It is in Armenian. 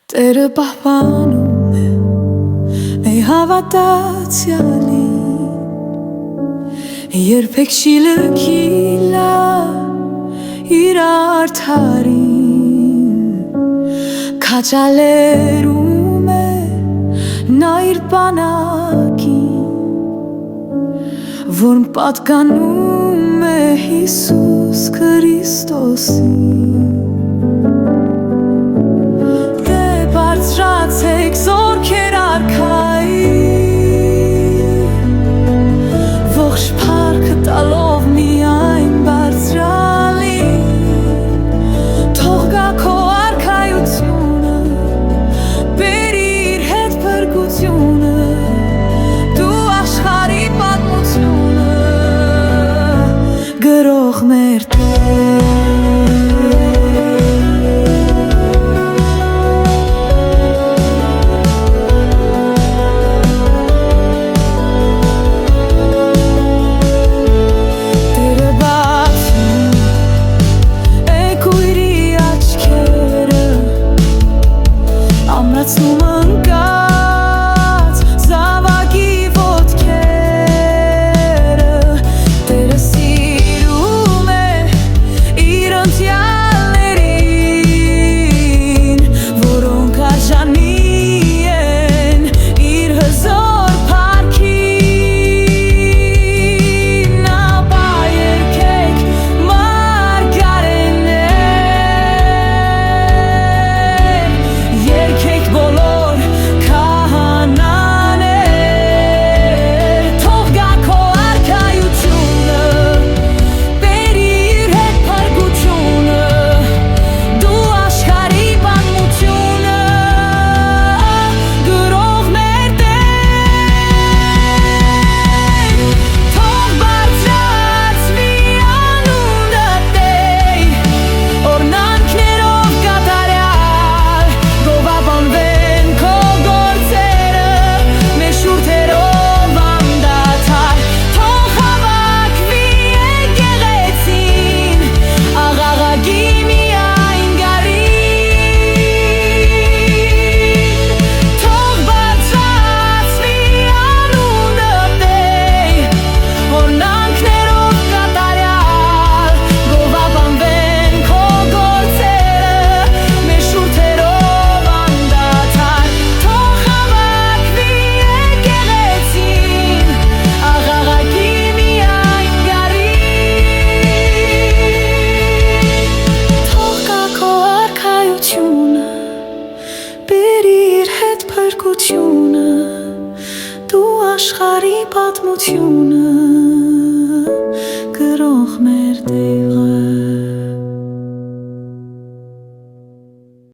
Տերը պահպանում է մեր հավատացյալին, երբեք չի լքիլա իր արդարին, քաջալերում է նա իր բանակին, որն պատկանում է Հիսուս Քրիստոսին։ Բարձրացեք զորքեր արքային, ողջ փառքը տալով միայն բարձրալին, թող գա քո արքայությունը, բերի իր հետ փրկությունը, դու աշխարհի պատմությունը, գրող մեր դու աշխարհի պատմությունը